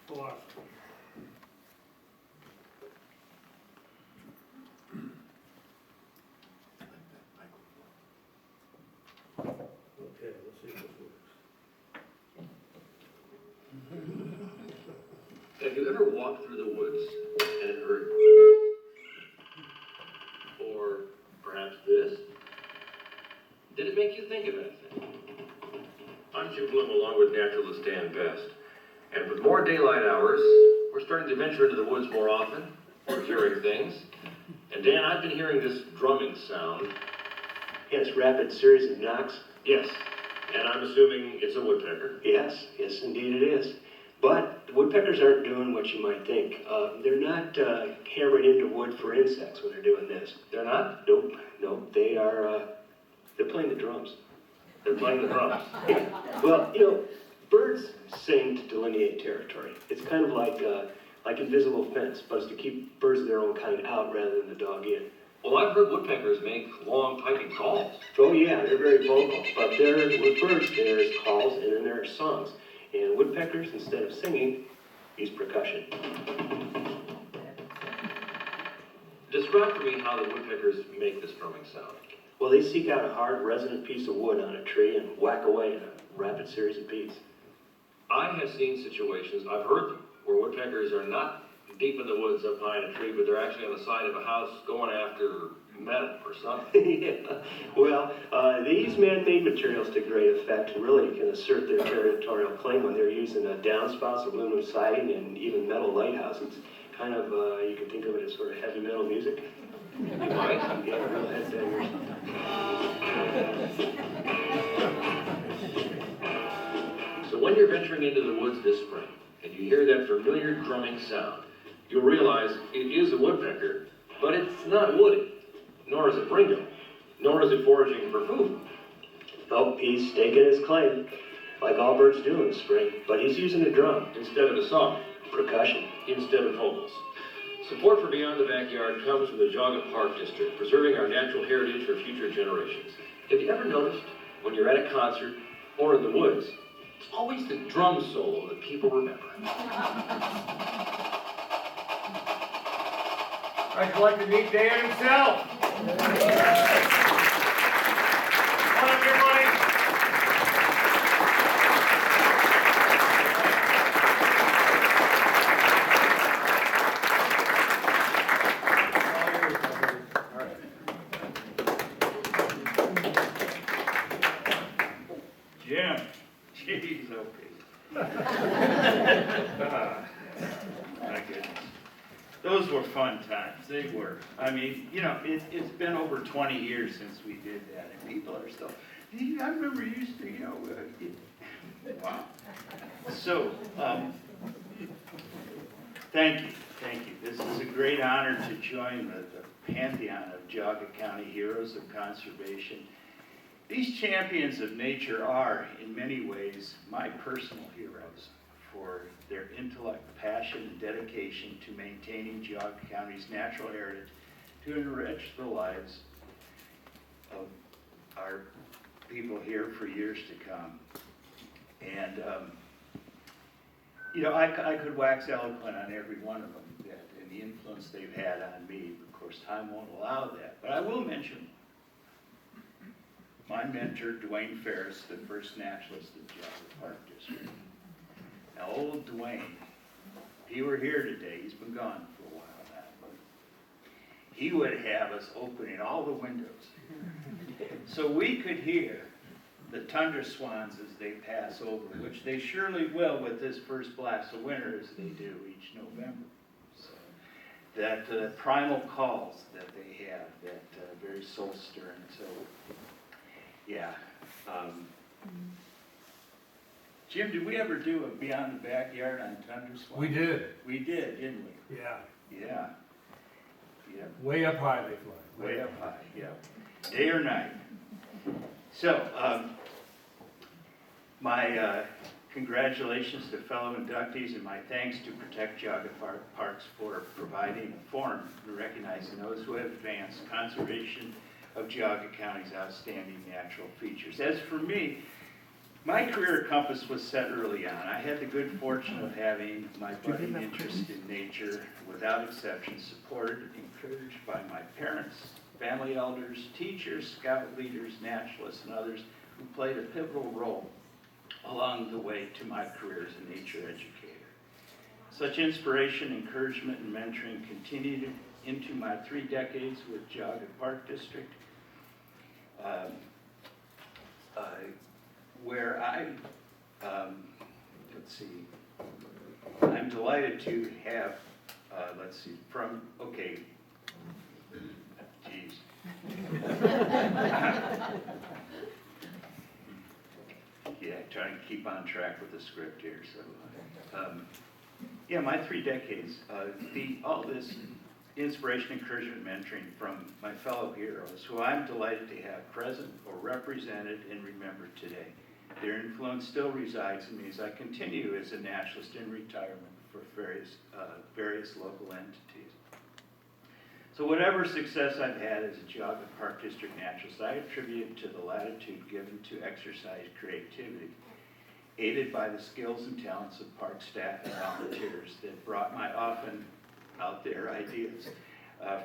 philosophy. Okay, let's see if this works. Have you ever walked through the woods and heard, or perhaps this? Did it make you think of anything? I'm Jim Bloom, along with Naturalists Dan Best. And with more daylight hours, we're starting to venture into the woods more often. We're hearing things. And Dan, I've been hearing this drumming sound. Yes, rapid series of knocks. Yes, and I'm assuming it's a woodpecker. Yes, yes, indeed it is. But the woodpeckers aren't doing what you might think. They're not hammering into wood for insects when they're doing this. They're not? Nope, nope. They're playing the drums. They're playing the drums. Well, birds sing to delineate territory. It's kind of like invisible fence, but it's to keep birds of their own kind out rather than the dog in. Well, I've heard woodpeckers make long piping calls. Oh yeah, they're very vocal, but with birds there's calls and then there are songs. And woodpeckers, instead of singing, use percussion. Describe for me how the woodpeckers make this drumming sound. Well, they seek out a hard, resonant piece of wood on a tree and whack away in a rapid series of beats. I have seen situations, I've heard them, where woodpeckers are not deep in the woods up high in a tree, but they're actually on the side of a house going after metal or something. Yeah. Well, these man-made materials to great effect really can assert their territorial claim when they're using downspouts, aluminum siding, and even metal lighthouses. Kind of, you can think of it as sort of heavy metal music. Right? Yeah, real headbangers. So when you're venturing into the woods this spring, and you hear that familiar drumming sound, you'll realize it is a woodpecker, but it's not woody, nor is it bringo, nor is it foraging for food. Oh, he's staking his claim, like all birds do in the spring, but he's using a drum. Instead of a song, Percussion. instead of vocals. Support for Beyond the Backyard comes from the Geauga Park District, preserving our natural heritage for future generations. Have you ever noticed, when you're at a concert or in the woods, it's always the drum solo that people remember? I'd like to meet Dan himself. Come on, everybody. Jim, jeez, okay. My goodness. Those were fun times, they were. I mean, it's been over 20 years since we did that, and people are still, I remember you used to, wow. So, thank you. This is a great honor to join the pantheon of Geauga County Heroes of Conservation. These champions of nature are, in many ways, my personal heroes for their intellect, passion, and dedication to maintaining Geauga County's natural heritage to enrich the lives of our people here for years to come. And, I could wax eloquent on every one of them and the influence they've had on me. Of course, time won't allow that, but I will mention my mentor, Dwayne Ferris, the first naturalist of Geauga Park District. Now, old Dwayne, if he were here today, he's been gone for a while now, but he would have us opening all the windows so we could hear the tundra swans as they pass over, which they surely will with this first blast of winter as they do each November. So that primal calls that they have, that very soul stirring. So yeah. Jim, did we ever do a Beyond the Backyard on tundra swans? We did. We did, didn't we? Yeah. Yeah. Yeah. Way up high they fly. Way up high, yeah. Day or night. So, my congratulations to fellow inductees and my thanks to Protect Geauga Parks for providing a forum and recognizing those who have advanced conservation of Geauga County's outstanding natural features. As for me, My career compass was set early on. I had the good fortune of having my budding interest in nature, without exception, supported and encouraged by my parents, family elders, teachers, scout leaders, naturalists, and others who played a pivotal role along the way to my career as a nature educator. Such inspiration, encouragement, and mentoring continued into my 3 decades with Geauga Park District, where let's see, I'm delighted to have, geez. Yeah, trying to keep on track with the script here, so. Yeah, my 3 decades, all this inspiration, encouragement, mentoring from my fellow heroes, who I'm delighted to have present or represented and remembered today. Their influence still resides in me as I continue as a naturalist in retirement for various local entities. So whatever success I've had as a Geauga Park District naturalist, I attribute to the latitude given to exercise creativity, aided by the skills and talents of park staff and volunteers that brought my often out there ideas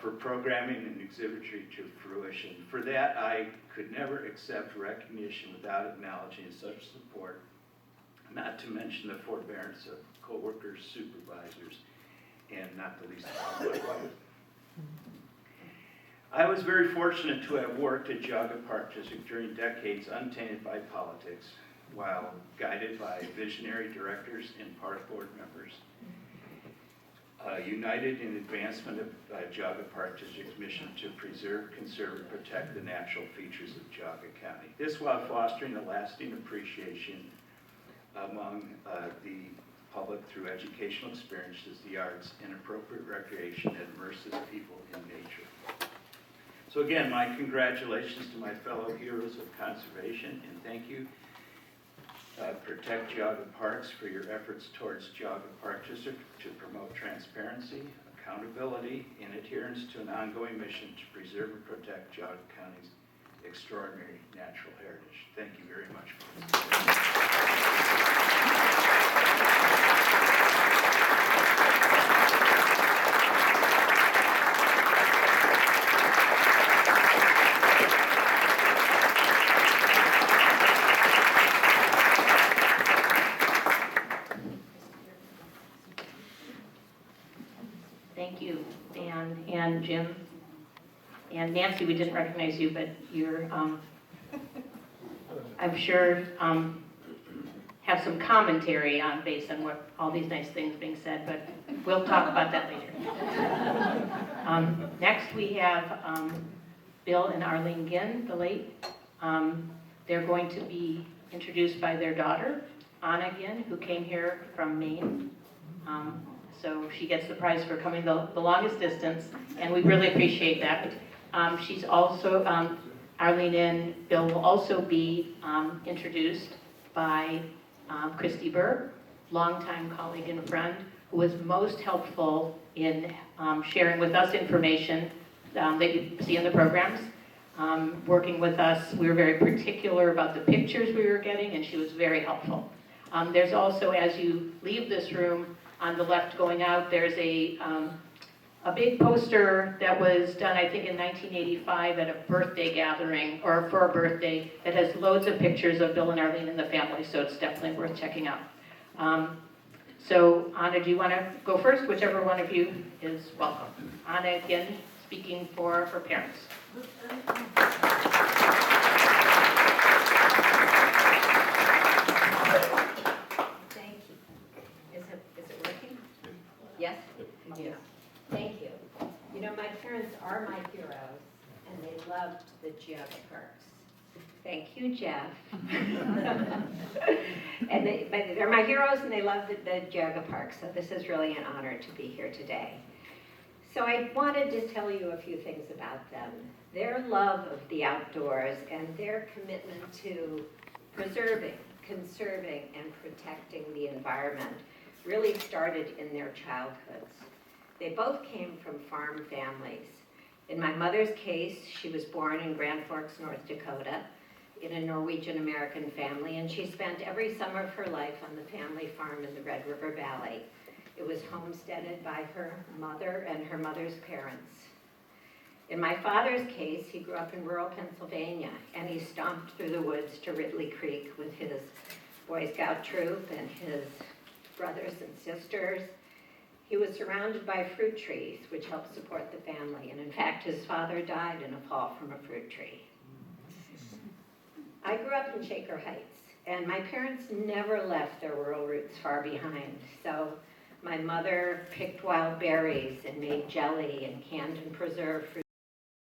for programming and exhibitry to fruition. For that, I could never accept recognition without acknowledging such support, not to mention the forbearance of coworkers, supervisors, and not the least of all, my wife. I was very fortunate to have worked at Geauga Park District during decades untainted by politics, while guided by visionary directors and park board members, united in advancement of Geauga Park District's mission to preserve, conserve, and protect the natural features of Geauga County. This while fostering a lasting appreciation among the public through educational experiences, the arts, and appropriate recreation that immerses people in nature. So again, my congratulations to my fellow heroes of conservation, and thank you, Protect Geauga Parks, for your efforts towards Geauga Park District to promote transparency, accountability, and adherence to an ongoing mission to preserve and protect Geauga County's extraordinary natural heritage. Thank you very much. Thank you, Dan and Jim. And Nancy, we didn't recognize you, but you're, I'm sure, have some commentary on based on what all these nice things being said, but we'll talk about that later. Next, we have Bill and Arlene Ginn, the late. They're going to be introduced by their daughter, Anna Ginn, who came here from Maine. So she gets the prize for coming the longest distance, and we really appreciate that. She's also, Arlene and Bill will also be introduced by Christy Burr, longtime colleague and friend, who was most helpful in sharing with us information that you see in the programs. Working with us, we were very particular about the pictures we were getting, and she was very helpful. There's also, as you leave this room, on the left going out, there's a big poster that was done, I think, in 1985 at a birthday gathering, or for a birthday, that has loads of pictures of Bill and Arlene and the family, so it's definitely worth checking out. So, Anna, do you want to go first? Whichever one of you is welcome. Anna, again, speaking for her parents. Yes? Yes. Thank you. You know, my parents are my heroes, and they loved the Geauga Parks. Thank you, Jeff. And they're my heroes, and they love the Geauga Parks, so this is really an honor to be here today. So I wanted to tell you a few things about them. Their love of the outdoors and their commitment to preserving, conserving, and protecting the environment really started in their childhoods. They both came from farm families. In my mother's case, she was born in Grand Forks, North Dakota. in a Norwegian-American family, and she spent every summer of her life on the family farm in the Red River Valley. It was homesteaded by her mother and her mother's parents. In my father's case, he grew up in rural Pennsylvania, and he stomped through the woods to Ridley Creek with his Boy Scout troop and his brothers and sisters. He was surrounded by fruit trees, which helped support the family, and in fact, his father died in a fall from a fruit tree. I grew up in Shaker Heights, and my parents never left their rural roots far behind. So my mother picked wild berries and made jelly and canned and preserved fruit